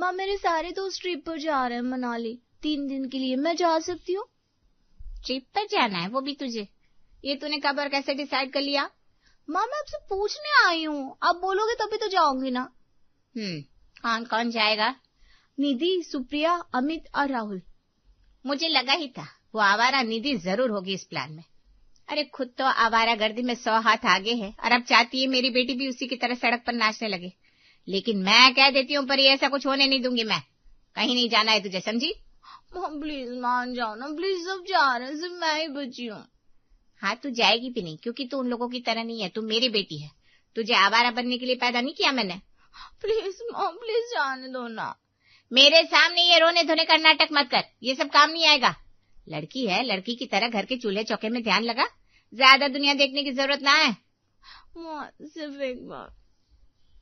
माँ मेरे सारे दोस्त ट्रिप पर जा रहे हैं मनाली 3 दिन के लिए, मैं जा सकती हूँ? ट्रिप पर जाना है वो भी तुझे? ये तूने कब और कैसे डिसाइड कर लिया? माँ मैं आपसे पूछने आई हूँ, आप बोलोगे तभी तो जाऊंगी ना। कौन कौन जाएगा? निधि, सुप्रिया, अमित और राहुल। मुझे लगा ही था वो आवारा निधि जरूर होगी इस प्लान में। अरे खुद तो आवारा गर्दी में 100 हाथ आगे है और अब चाहती है मेरी बेटी भी उसी की तरह सड़क पर नाचने लगे। लेकिन मैं कह देती हूँ पर ये ऐसा कुछ होने नहीं दूंगी। मैं कहीं नहीं जाना है तुझे, समझी? मॉम प्लीज मान जाओ ना प्लीज, सब जा रहे हैं, सिर्फ मैं ही बची हूँ। हाँ तू जाएगी भी नहीं क्योंकि तू उन लोगों की तरह नहीं है, तू मेरी बेटी है। तुझे आवारा बनने के लिए पैदा नहीं किया मैंने। प्लीज मॉम प्लीज जाने दो ना। मेरे सामने ये रोने धोने का नाटक मत कर, ये सब काम नहीं आएगा। लड़की है, लड़की की तरह घर के चूल्हे चौके में ध्यान लगा, ज्यादा दुनिया देखने की जरूरत ना है। सिर्फ एक बार।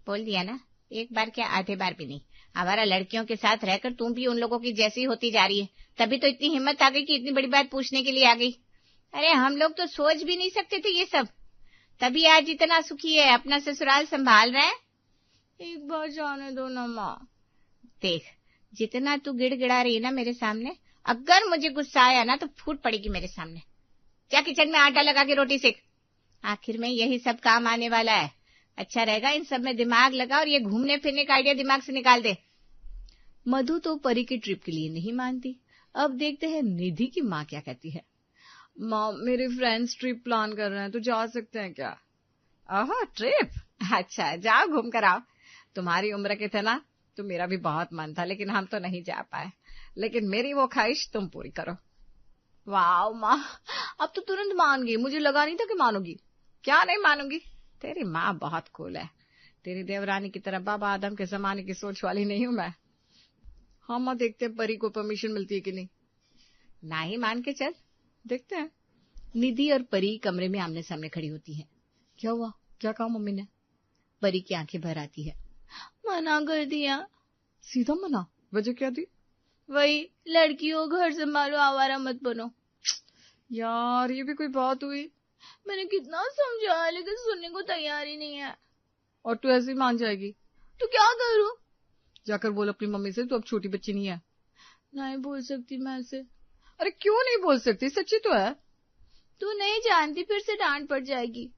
बोल दिया ना, एक बार क्या आधे बार भी नहीं। आवारा लड़कियों के साथ रहकर तुम भी उन लोगों की जैसी होती जा रही है, तभी तो इतनी हिम्मत आ गई कि इतनी बड़ी बात पूछने के लिए आ गई। अरे हम लोग तो सोच भी नहीं सकते थे ये सब, तभी आज इतना सुखी है, अपना ससुराल संभाल रहे हैं। एक बार जाने दो ना माँ। देख जितना तू गिड़गिड़ा रही है ना मेरे सामने, अगर मुझे गुस्सा आया ना तो फूट पड़ेगी मेरे सामने। जा किचन में आटा लगा के रोटी सेक, आखिर में यही सब काम आने वाला है। अच्छा रहेगा इन सब में दिमाग लगा और ये घूमने फिरने का आइडिया दिमाग से निकाल दे। मधु तो परी की ट्रिप के लिए नहीं मानती। अब देखते हैं निधि की माँ क्या कहती है। माँ मेरे फ्रेंड्स ट्रिप प्लान कर रहे हैं तो जा सकते हैं क्या? ओह ट्रिप, अच्छा जाओ घूम कर आओ। तुम्हारी उम्र के थे ना तो मेरा भी बहुत मन था, लेकिन हम तो नहीं जा पाए। लेकिन मेरी वो ख्वाहिश तुम पूरी करो। वाह माँ, अब तो तुरंत मान गई, मुझे लगा नहीं था कि मानोगी। क्या नहीं मानूंगी, तेरी माँ बहुत कूल है। तेरी देवरानी की तरह बाबा आदम के जमाने की सोच वाली नहीं हूं मैं। हाँ माँ देखते हैं परी को परमिशन मिलती है कि नहीं। ना ही मान के चल, देखते हैं। निधि और परी कमरे में आमने सामने खड़ी होती है। क्या हुआ, क्या कहा मम्मी ने? परी की आंखें भर आती है। मना कर दिया। सीधा मना? वजह क्या थी? वही लड़की हो, घर संभालो, आवारा मत बनो। यार ये भी कोई बात हुई? मैंने कितना समझाया लेकिन सुनने को तैयार ही नहीं है। और तू ऐसे ही मान जाएगी? तो क्या करूं? जाकर बोल अपनी मम्मी से तू अब छोटी बच्ची नहीं है। नहीं बोल सकती मैं ऐसे। अरे क्यों नहीं बोल सकती, सच्ची तो है। तू नहीं जानती, फिर से डांट पड़ जाएगी।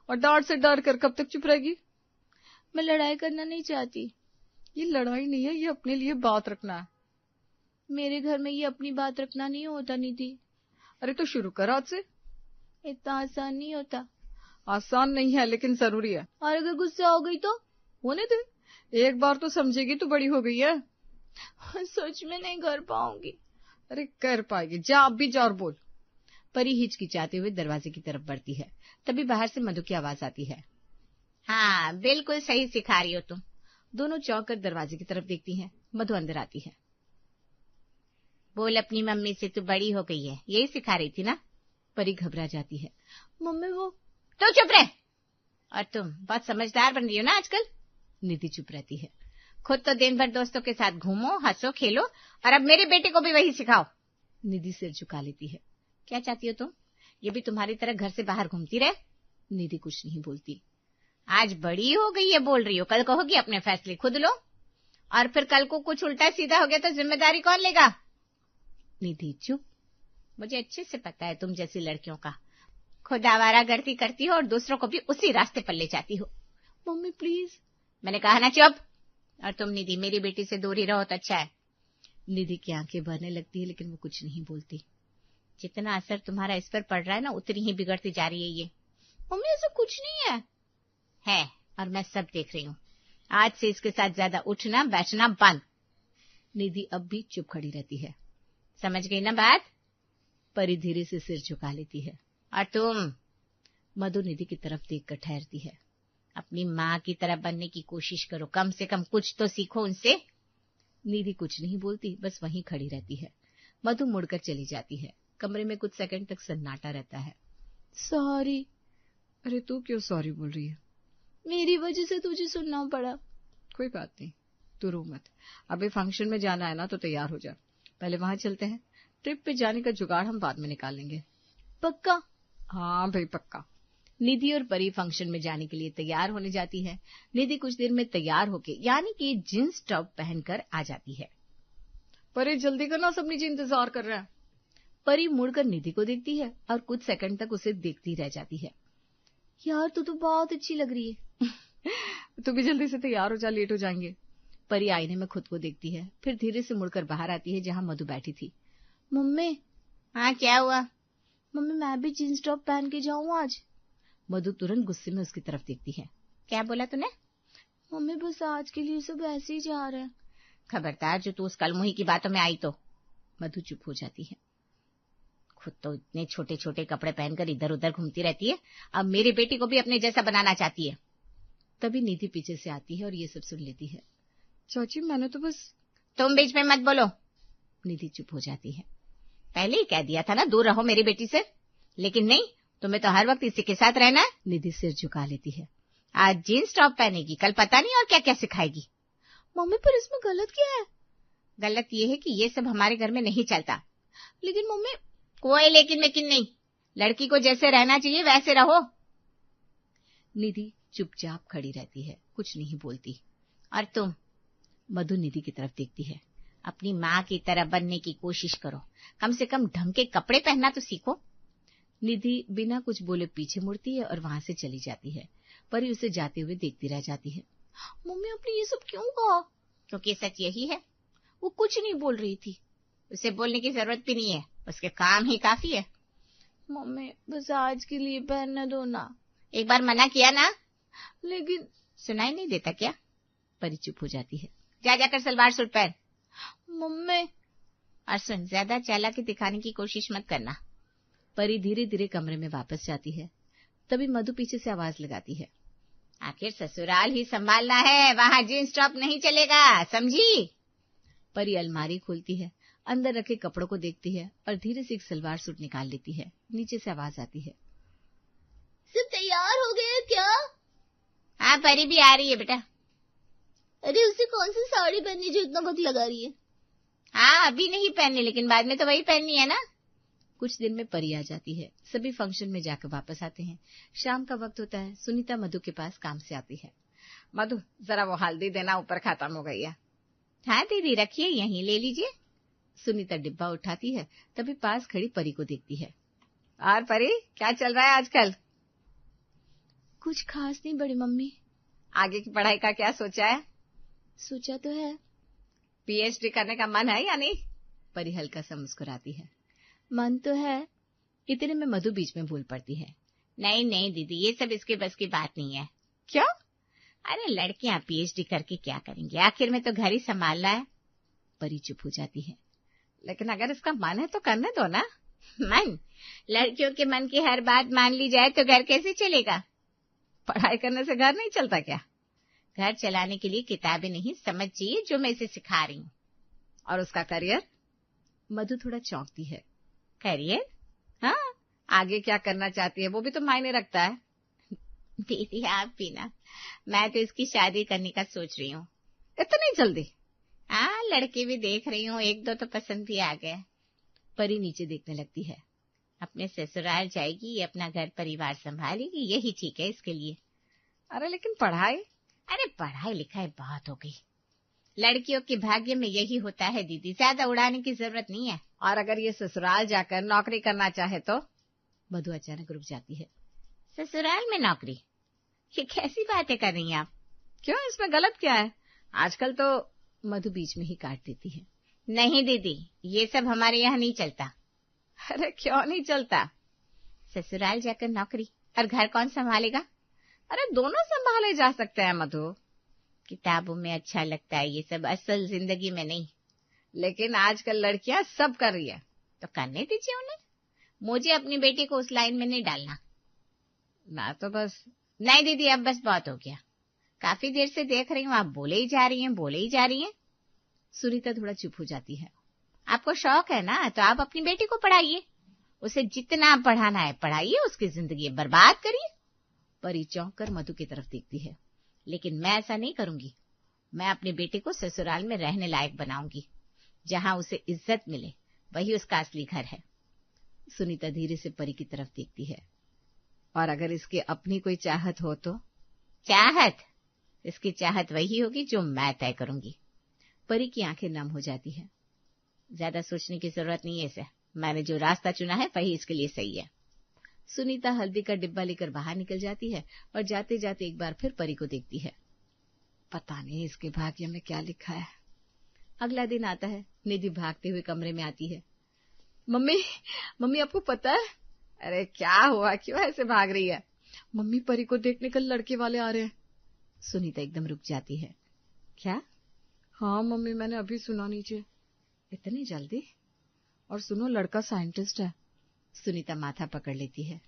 और डांट से डर कर कब तक चुप रहेगी? मैं लड़ाई करना नहीं चाहती। ये लड़ाई नहीं है, ये अपने लिए बात रखना है। मेरे घर में ये अपनी बात रखना नहीं होता निधि। अरे तो शुरू कर आज से। इतना आसान नहीं होता। आसान नहीं है लेकिन जरूरी है। और अगर गुस्सा हो गई तो? होने दे, एक बार तो समझेगी, तो बड़ी हो गई है। सच में नहीं कर पाऊंगी। अरे कर पाएगी, जा अब भी जा और बोल। परी हिचकिचाते हुए दरवाजे की तरफ बढ़ती है, तभी बाहर से मधु की आवाज आती है। हाँ बिल्कुल सही सिखा रही हो तुम। दोनों चौंक कर दरवाजे की तरफ देखती हैं। मधु अंदर आती है। बोल अपनी मम्मी से तू बड़ी हो गई है, यही सिखा रही थी ना? परी घबरा जाती है। मम्मी वो। तो चुप रहे, और तुम बहुत समझदार बन रही हो ना आजकल। निधि चुप रहती है। खुद तो दिन भर दोस्तों के साथ घूमो, हंसो, खेलो, और अब मेरे बेटे को भी वही सिखाओ। निधि सिर झुका लेती है। क्या चाहती हो तुम? ये भी तुम्हारी तरह घर से बाहर घूमती रहे? निधि कुछ नहीं बोलती। आज बड़ी हो गई है बोल रही हो, कल कहोगी अपने फैसले खुद लो, और फिर कल को कुछ उल्टा सीधा हो गया तो जिम्मेदारी कौन लेगा? निधि चुप। मुझे अच्छे से पता है तुम जैसी लड़कियों का, खुद आवारागर्दी करती हो और दूसरों को भी उसी रास्ते पर ले जाती हो। Mummy please. मैंने कहा ना चुप। और तुम निधि मेरी बेटी से दूर ही रहो तो अच्छा है। निधि की आंखें भरने लगती है लेकिन वो कुछ नहीं बोलती। जितना असर तुम्हारा इस पर पड़ रहा है ना, उतनी ही बिगड़ती जा रही है ये। मम्मी ऐसा कुछ नहीं है, और मैं सब देख रही हूँ। आज से इसके साथ ज्यादा उठना बैठना बंद। निधि अब भी चुप खड़ी रहती है। समझ गई ना बात? परी धीरे से सिर झुका लेती है। और तुम? मधु निधि की तरफ देखकर ठहरती है। अपनी माँ की तरह बनने की कोशिश करो, कम से कम कुछ तो सीखो उनसे। निधि कुछ नहीं बोलती, बस वहीं खड़ी रहती है। मधु मुड़कर चली जाती है। कमरे में कुछ सेकंड तक सन्नाटा रहता है। सॉरी। अरे तू क्यों सॉरी बोल रही है? मेरी वजह से तुझे सुनना पड़ा। कोई बात नहीं, तू रो मत। अभी फंक्शन में जाना है ना तो तैयार हो जा, पहले वहां चलते हैं। ट्रिप पे जाने का जुगाड़ हम बाद में निकाल लेंगे। पक्का? हाँ भाई पक्का। निधि और परी फंक्शन में जाने के लिए तैयार होने जाती है। निधि कुछ देर में तैयार होके यानी कि जींस टॉप पहनकर आ जाती है। परी जल्दी करना, सब नीचे इंतजार कर रहे हैं। परी मुड़कर निधि को देखती है और कुछ सेकंड तक उसे देखती रह जाती है। यार तू तो बहुत अच्छी लग रही है। तू भी जल्दी से तैयार हो जा, लेट हो जाएंगे। परी आईने में खुद को देखती है, फिर धीरे से मुड़कर बाहर आती है जहां मधु बैठी थी। मम्मी। हाँ क्या हुआ? मम्मी मैं भी जींस टॉप पहन के जाऊं आज? मधु तुरंत गुस्से में उसकी तरफ देखती है। क्या बोला तूने? मम्मी बस आज के लिए सब ऐसे ही जा रहे हैं। खबरदार जो तू उस कलमुही की बातों में आई तो। मधु चुप हो जाती है। खुद तो इतने छोटे छोटे कपड़े पहनकर इधर उधर घूमती रहती है, अब मेरी बेटी को भी अपने जैसा बनाना चाहती है। तभी निधि पीछे से आती है और ये सब सुन लेती है। चाची मैंने तो बस। तुम बीच में मत बोलो। निधि चुप हो जाती है। पहले ही कह दिया था ना दूर रहो मेरी बेटी से, लेकिन नहीं, तुम्हें तो हर वक्त इसी के साथ रहना है। निधि सिर झुका लेती है। आज जींस टॉप पहनेगी, कल पता नहीं और क्या क्या सिखाएगी। मम्मी पर इसमें गलत क्या है? गलत ये है कि ये सब हमारे घर में नहीं चलता। लेकिन मम्मी। कोई लेकिन मेकिन नहीं, लड़की को जैसे रहना चाहिए वैसे रहो। निधि चुपचाप खड़ी रहती है, कुछ नहीं बोलती। और तुम? मधु निधि की तरफ देखती है। अपनी माँ की तरह बनने की कोशिश करो, कम से कम ढंग के कपड़े पहनना तो सीखो। निधि बिना कुछ बोले पीछे मुड़ती है और वहां से चली जाती है। परी उसे जाते हुए देखती रह जाती है। मम्मी आपने ये सब क्यों कहा? क्योंकि सच यही है। वो कुछ नहीं बोल रही थी। उसे बोलने की जरूरत भी नहीं है, उसके काम ही काफी है। मम्मी बस आज के लिए पहनने दो ना। एक बार मना किया ना। लेकिन सुनाई नहीं देता क्या? परी चुप हो जाती है। जा जाकर सलवार सूट पहन। मम्मी। और सुन, ज्यादा चालाकी दिखाने की कोशिश मत करना। परी धीरे धीरे कमरे में वापस जाती है। तभी मधु पीछे से आवाज लगाती है। आखिर ससुराल ही संभालना है, वहाँ जींस टॉप नहीं चलेगा, समझी? परी अलमारी खोलती है, अंदर रखे कपड़ों को देखती है और धीरे से एक सलवार सूट निकाल लेती है। नीचे से आवाज आती है। सब तैयार हो गए क्या? हाँ परी भी आ रही है बेटा। अरे उसे कौन सी साड़ी पहननी जो इतना वक्त लगा रही है? हाँ अभी नहीं पहननी, लेकिन बाद में तो वही पहननी है ना। कुछ दिन में परी आ जाती है। सभी फंक्शन में जाकर वापस आते हैं। शाम का वक्त होता है। सुनीता मधु के पास काम से आती है। मधु जरा वो हल्दी देना, ऊपर खत्म हो गई है। हाँ दीदी रखिए, यहीं ले लीजिए। सुनीता डिब्बा उठाती है, तभी पास खड़ी परी को देखती है। और परी क्या चल रहा है आजकल? कुछ खास नहीं बड़ी मम्मी। आगे की पढ़ाई का क्या सोचा है? सोचा तो है। पीएचडी करने का मन है या नहीं? परी हल्का सा मुस्कुराती है। मन तो है। इतने में मधु बीच में बोल पड़ती है। नहीं नहीं दीदी, ये सब इसके बस की बात नहीं है। क्यों? अरे लड़कियां पीएचडी करके क्या करेंगी, आखिर में तो घर ही संभालना है। परी चुप हो जाती है। लेकिन अगर इसका मन है तो करने दो ना। मन? लड़कियों के मन की हर बात मान ली जाए तो घर कैसे चलेगा? पढ़ाई करने से घर नहीं चलता क्या? घर चलाने के लिए किताबें नहीं, समझ चाहिए जो मैं इसे सिखा रही हूँ। और उसका करियर? मधु थोड़ा चौंकती है। करियर? हाँ, आगे क्या करना चाहती है वो भी तो मायने रखता है। दीदी आप भी ना, मैं तो इसकी शादी करने का सोच रही हूँ। इतनी जल्दी? हाँ, लड़के भी देख रही हूँ, एक दो तो पसंद भी आ गए। परी नीचे देखने लगती है। अपने ससुराल जाएगी, अपना घर परिवार संभालेगी, यही ठीक है इसके लिए। अरे लेकिन पढ़ाई? अरे पढ़ाई लिखाई बहुत हो गई। लड़कियों के भाग्य में यही होता है दीदी, ज्यादा उड़ाने की जरूरत नहीं है। और अगर ये ससुराल जाकर नौकरी करना चाहे तो? मधु अचानक रुक जाती है। ससुराल में नौकरी? ये कैसी बातें कर रही हैं आप? क्यों, इसमें गलत क्या है? आजकल तो। मधु बीच में ही काट देती है। नहीं दीदी, ये सब हमारे यहाँ नहीं चलता। अरे क्यों नहीं चलता? ससुराल जाकर नौकरी, और घर कौन संभालेगा? अरे दोनों संभाले जा सकते हैं मधु। किताबों में अच्छा लगता है ये सब, असल जिंदगी में नहीं। लेकिन आजकल लड़कियां सब कर रही है। तो करने दीजिए उन्हें, मुझे अपनी बेटी को उस लाइन में नहीं डालना। ना तो बस। नहीं दीदी, अब बस बहुत हो गया। काफी देर से देख रही हूँ आप बोले ही जा रही हैं, बोले ही जा रही हैं। सुनीता थोड़ा चुप हो जाती है। आपको शौक है ना, तो आप अपनी बेटी को पढ़ाइए, उसे जितना पढ़ाना है पढ़ाइए, उसकी जिंदगी बर्बाद करिए। परी चौंक कर मधु की तरफ देखती है। लेकिन मैं ऐसा नहीं करूंगी। मैं अपनी बेटी को ससुराल में रहने लायक बनाऊंगी, जहां उसे इज्जत मिले, वही उसका असली घर है। सुनीता धीरे से परी की तरफ देखती है। और अगर इसकी अपनी कोई चाहत हो तो? चाहत? इसकी चाहत वही होगी जो मैं तय करूंगी। परी की आंखें नम हो जाती है। ज्यादा सोचने की जरूरत नहीं है इसे, मैंने जो रास्ता चुना है वही इसके लिए सही है। सुनीता हल्दी का डिब्बा लेकर बाहर निकल जाती है और जाते जाते एक बार फिर परी को देखती है। पता नहीं इसके भाग्य में क्या लिखा है। अगला दिन आता है। निधि भागते हुए कमरे में आती है। मम्मी आपको पता है? अरे क्या हुआ, क्यों ऐसे भाग रही है? मम्मी परी को देखने कल लड़के वाले आ रहे हैं। सुनीता एकदम रुक जाती है। क्या? हाँ मम्मी, मैंने अभी सुना नीचे। इतनी जल्दी? और सुनो, लड़का साइंटिस्ट है। सुनीता माथा पकड़ लेती है।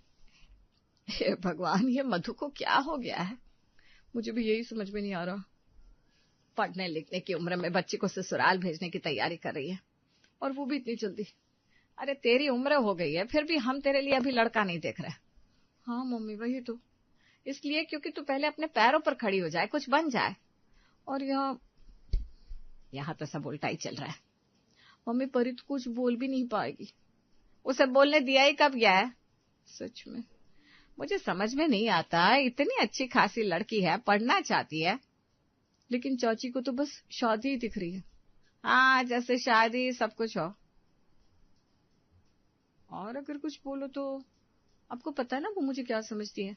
हे भगवान, ये मधु को क्या हो गया है? मुझे भी यही समझ में नहीं आ रहा। पढ़ने लिखने की उम्र में बच्चे को ससुराल भेजने की तैयारी कर रही है, और वो भी इतनी जल्दी। अरे तेरी उम्र हो गई है, फिर भी हम तेरे लिए अभी लड़का नहीं देख रहे। हाँ मम्मी, वही तो। इसलिए क्योंकि तू पहले अपने पैरों पर खड़ी हो जाए, कुछ बन जाए। और यहाँ तो सब उल्टा ही चल रहा है। मम्मी परी तो कुछ बोल भी नहीं पाएगी। उसे बोलने दिया ही कब गया है? सच में मुझे समझ में नहीं आता, इतनी अच्छी खासी लड़की है, पढ़ना चाहती है, लेकिन चाची को तो बस शादी ही दिख रही है। हाँ, जैसे शादी सब कुछ हो। और अगर कुछ बोलो तो? आपको पता है ना वो मुझे क्या समझती है?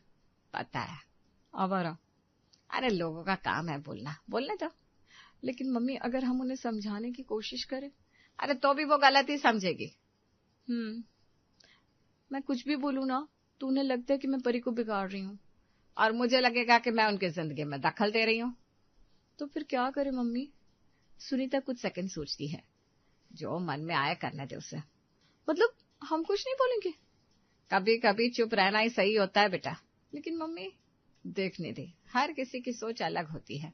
पता है, आवारा। अरे लोगों का काम है बोलना, बोलने दो। लेकिन मम्मी, अगर हम उन्हें समझाने की कोशिश करें? अरे तो भी वो गलत ही समझेगी। मैं कुछ भी बोलूं ना तो उन्हें लगता है कि मैं परी को बिगाड़ रही हूँ, और मुझे लगेगा कि मैं उनकी जिंदगी में दखल दे रही हूँ। तो फिर क्या करे मम्मी? सुनीता कुछ सेकंड सोचती है। जो मन में आया करने दे उसे। मतलब हम कुछ नहीं बोलेंगे? कभी कभी चुप रहना ही सही होता है बेटा। लेकिन मम्मी, देखने दे, हर किसी की सोच अलग होती है,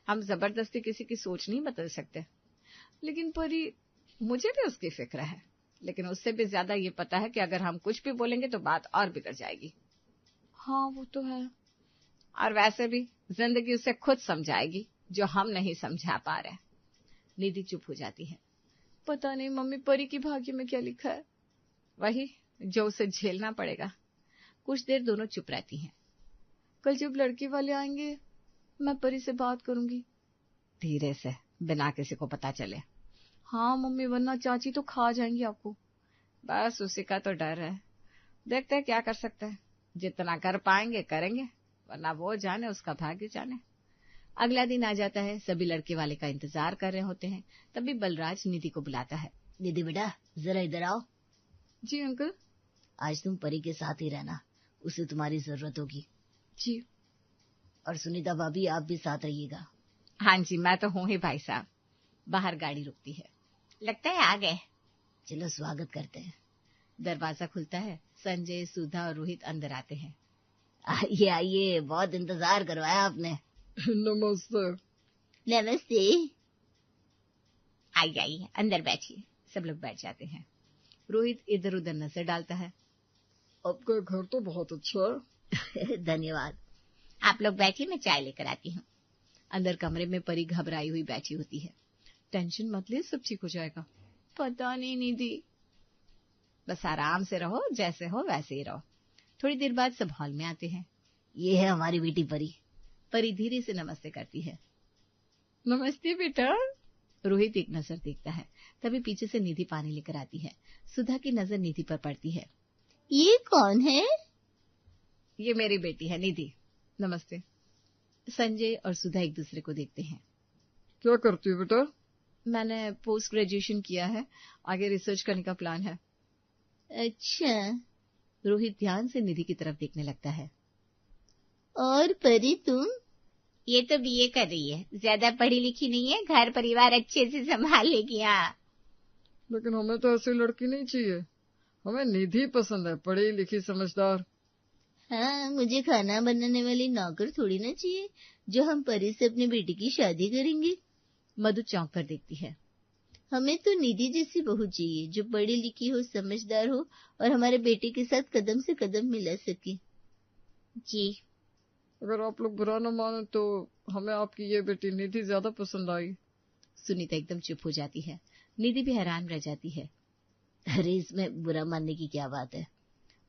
हम जबरदस्ती किसी की सोच नहीं बदल सकते। लेकिन परी, मुझे भी उसकी फिक्र है, लेकिन उससे भी ज्यादा ये पता है कि अगर हम कुछ भी बोलेंगे तो बात और बिगड़ जाएगी। हाँ वो तो है। और वैसे भी जिंदगी उसे खुद समझाएगी, जो हम नहीं समझा पा रहे। निधि चुप हो जाती है। पता नहीं मम्मी, परी की भाग्य में क्या लिखा है? वही जो उसे झेलना पड़ेगा। कुछ देर दोनों चुप रहती हैं। कल जब लड़के वाले आएंगे मैं परी से बात करूंगी। धीरे से, बिना किसी को पता चले। हाँ मम्मी, वरना चाची तो खा जाएंगी आपको। बस उसी का तो डर है। देखते हैं क्या कर सकते हैं। जितना कर पाएंगे करेंगे, वरना वो जाने, उसका भाग्य जाने। अगला दिन आ जाता है। सभी लड़के वाले का इंतजार कर रहे होते हैं। तभी बलराज निधि को बुलाता है। निधि बेटा, जरा इधर आओ। जी अंकल। आज तुम परी के साथ ही रहना, उसे तुम्हारी जरूरत होगी। जी। और सुनीता भाभी, आप भी साथ रहिएगा। हाँ जी, मैं तो हूँ ही भाई साहब। बाहर गाड़ी रुकती है। लगता है आ गए। चलो स्वागत करते हैं। दरवाजा खुलता है। संजय, सुधा और रोहित अंदर आते हैं। आइए आइए, बहुत इंतजार करवाया आपने। नमस्ते। नमस्ते। आइए अंदर बैठिए। सब लोग बैठ जाते हैं। रोहित इधर उधर नजर डालता है। आपका घर तो बहुत अच्छा है। धन्यवाद। आप लोग बैठिए, मैं चाय लेकर आती हूँ। अंदर कमरे में परी घबराई हुई बैठी होती है। टेंशन मत ले, सब ठीक हो जाएगा। पता नहीं निधि, बस आराम से रहो, जैसे हो वैसे ही रहो। थोड़ी देर बाद सब हॉल में आते हैं। ये है हमारी बेटी परी। परी धीरे से नमस्ते करती है। नमस्ते बेटा। रोहित एक नजर देखता है। तभी पीछे से निधि पानी लेकर आती है। सुधा की नजर निधि पर पड़ती है। ये कौन है? ये मेरी बेटी है निधि। नमस्ते। संजय और सुधा एक दूसरे को देखते हैं। क्या करती हो बेटा? मैंने पोस्ट ग्रेजुएशन किया है, आगे रिसर्च करने का प्लान है। अच्छा। रोहित ध्यान से निधि की तरफ देखने लगता है। और परी तुम? ये तो बीए कर रही है, ज्यादा पढ़ी लिखी नहीं है, घर परिवार अच्छे से संभाल लेगी। हाँ, लेकिन हमें तो ऐसी लड़की नहीं चाहिए, हमें निधि पसंद है, पढ़ी लिखी समझदार। हाँ, मुझे खाना बनाने वाली नौकर थोड़ी ना चाहिए जो हम परी से अपनी बेटी की शादी करेंगे। मधु चौंक कर देखती है। हमें तो निधि जैसी बहू चाहिए जो पढ़ी लिखी हो, समझदार हो और हमारे बेटे के साथ कदम से कदम मिला सके। जी। अगर आप लोग बुरा न माने तो हमें आपकी ये बेटी निधि ज्यादा पसंद आई। सुनीता एकदम चुप हो जाती है। निधि भी हैरान रह जाती है। अरे इसमें बुरा मानने की क्या बात है?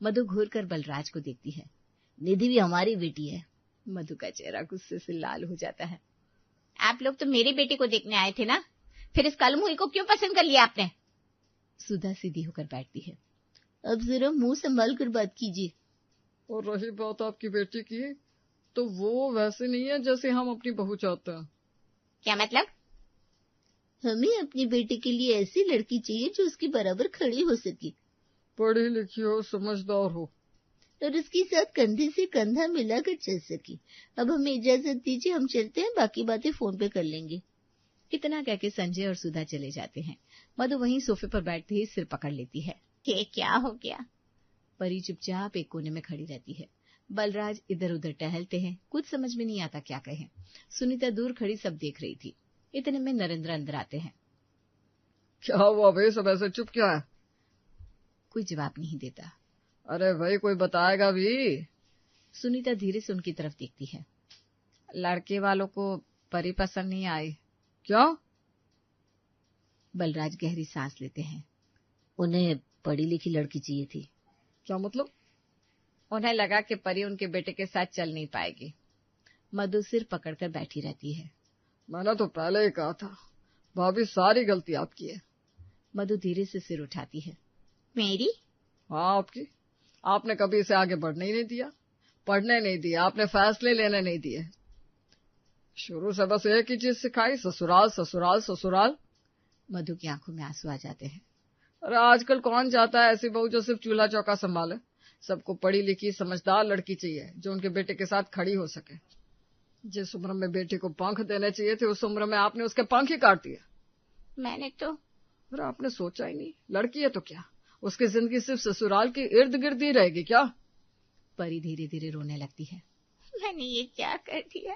मधु घूर कर बलराज को देखती है। निधि भी हमारी बेटी है। मधु का चेहरा गुस्से से लाल हो जाता है। आप लोग तो मेरी बेटी को देखने आए थे ना, फिर इस कालमुही को क्यों पसंद कर लिया आपने? सुधा सीधी होकर बैठती है। अब जरा मुंह संभाल कर बात कीजिए। और रही बात आपकी बेटी की, तो वो वैसे नहीं है जैसे हम अपनी बहू चाहते हैं। क्या मतलब? हमें अपनी बेटी के लिए ऐसी लड़की चाहिए जो उसके बराबर खड़ी हो सके, पढ़ी लिखी हो, समझदार हो, और उसके साथ कंधे से कंधा मिलाकर चल सके। अब हमें इजाजत दीजिए, हम चलते हैं, बाकी बातें फोन पे कर लेंगे। इतना कहके संजय और सुधा चले जाते हैं। मधु वहीं सोफे पर बैठते ही सिर पकड़ लेती है। ये क्या हो गया? परी चुपचाप एक कोने में खड़ी रहती है। बलराज इधर उधर टहलते हैं, कुछ समझ में नहीं आता क्या कहें। सुनीता दूर खड़ी सब देख रही थी। इतने में नरेंद्र अंदर आते हैं। क्या हुआ भाई, सब ऐसे चुप क्या है? कोई जवाब नहीं देता। अरे भाई कोई बताएगा भी। सुनीता धीरे से उनकी तरफ देखती है। लड़के वालों को परी पसंद नहीं आई। क्या? बलराज गहरी सांस लेते हैं। उन्हें पढ़ी लिखी लड़की चाहिए थी। क्या मतलब? उन्हें लगा कि परी उनके बेटे के साथ चल नहीं पाएगी। मधु सिर पकड़कर बैठी रहती है। मैंने तो पहले ही कहा था, भाभी सारी गलती आपकी है। मधु धीरे से सिर उठाती है। मेरी? हाँ आपकी। आपने कभी इसे आगे बढ़ने ही नहीं दिया, पढ़ने नहीं दिया, आपने फैसले लेने नहीं दिए। शुरू से बस एक ही चीज सिखाई, ससुराल ससुराल ससुराल। मधु की आंखों में आंसू आ जाते हैं। अरे आजकल कौन चाहता है ऐसी बहू जो सिर्फ चूल्हा चौका संभाले? सबको पढ़ी लिखी समझदार लड़की चाहिए जो उनके बेटे के साथ खड़ी हो सके। जिस उम्र में बेटे को पंख देने चाहिए थे, उस उम्र में आपने उसके पंख ही काट दिए। मैंने तो अरे आपने सोचा ही नहीं, लड़की है तो क्या, उसकी जिंदगी सिर्फ ससुराल के इर्द गिर्द ही रहेगी क्या? परी धीरे धीरे रोने लगती है। मैंने ये क्या कर दिया?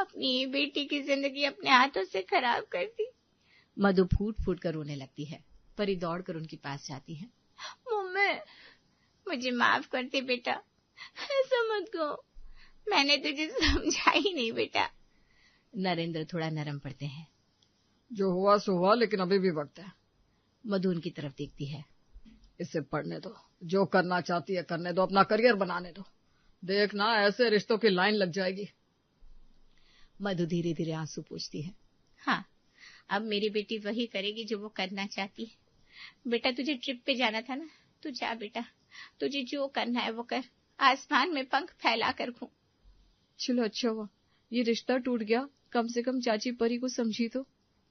अपनी बेटी की जिंदगी अपने हाथों से खराब कर दी। मधु फूट फूट कर रोने लगती है। परी दौड़कर उनके पास जाती है। मम्मी, मुझे माफ कर दे बेटा, ऐसा मत कहो, मैंने तुझे समझा ही नहीं बेटा। नरेंद्र थोड़ा नरम पड़ते हैं। जो हुआ सो हुआ, लेकिन अभी भी वक्त है। मधु उनकी तरफ देखती है। इसे पढ़ने दो, जो करना चाहती है करने दो, अपना करियर बनाने दो। देखना ऐसे रिश्तों की लाइन लग जाएगी। मधु धीरे धीरे आंसू पोंछती है। हाँ, अब मेरी बेटी वही करेगी जो वो करना चाहती है। बेटा तुझे ट्रिप पे जाना था ना, तू जा बेटा, तुझे जो करना है वो कर, आसमान में पंख फैला कर घूम। चलो अच्छा हुआ ये रिश्ता टूट गया, कम से कम चाची परी को समझी तो।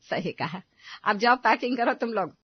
सही कहा। अब जाओ पैकिंग करो तुम लोग।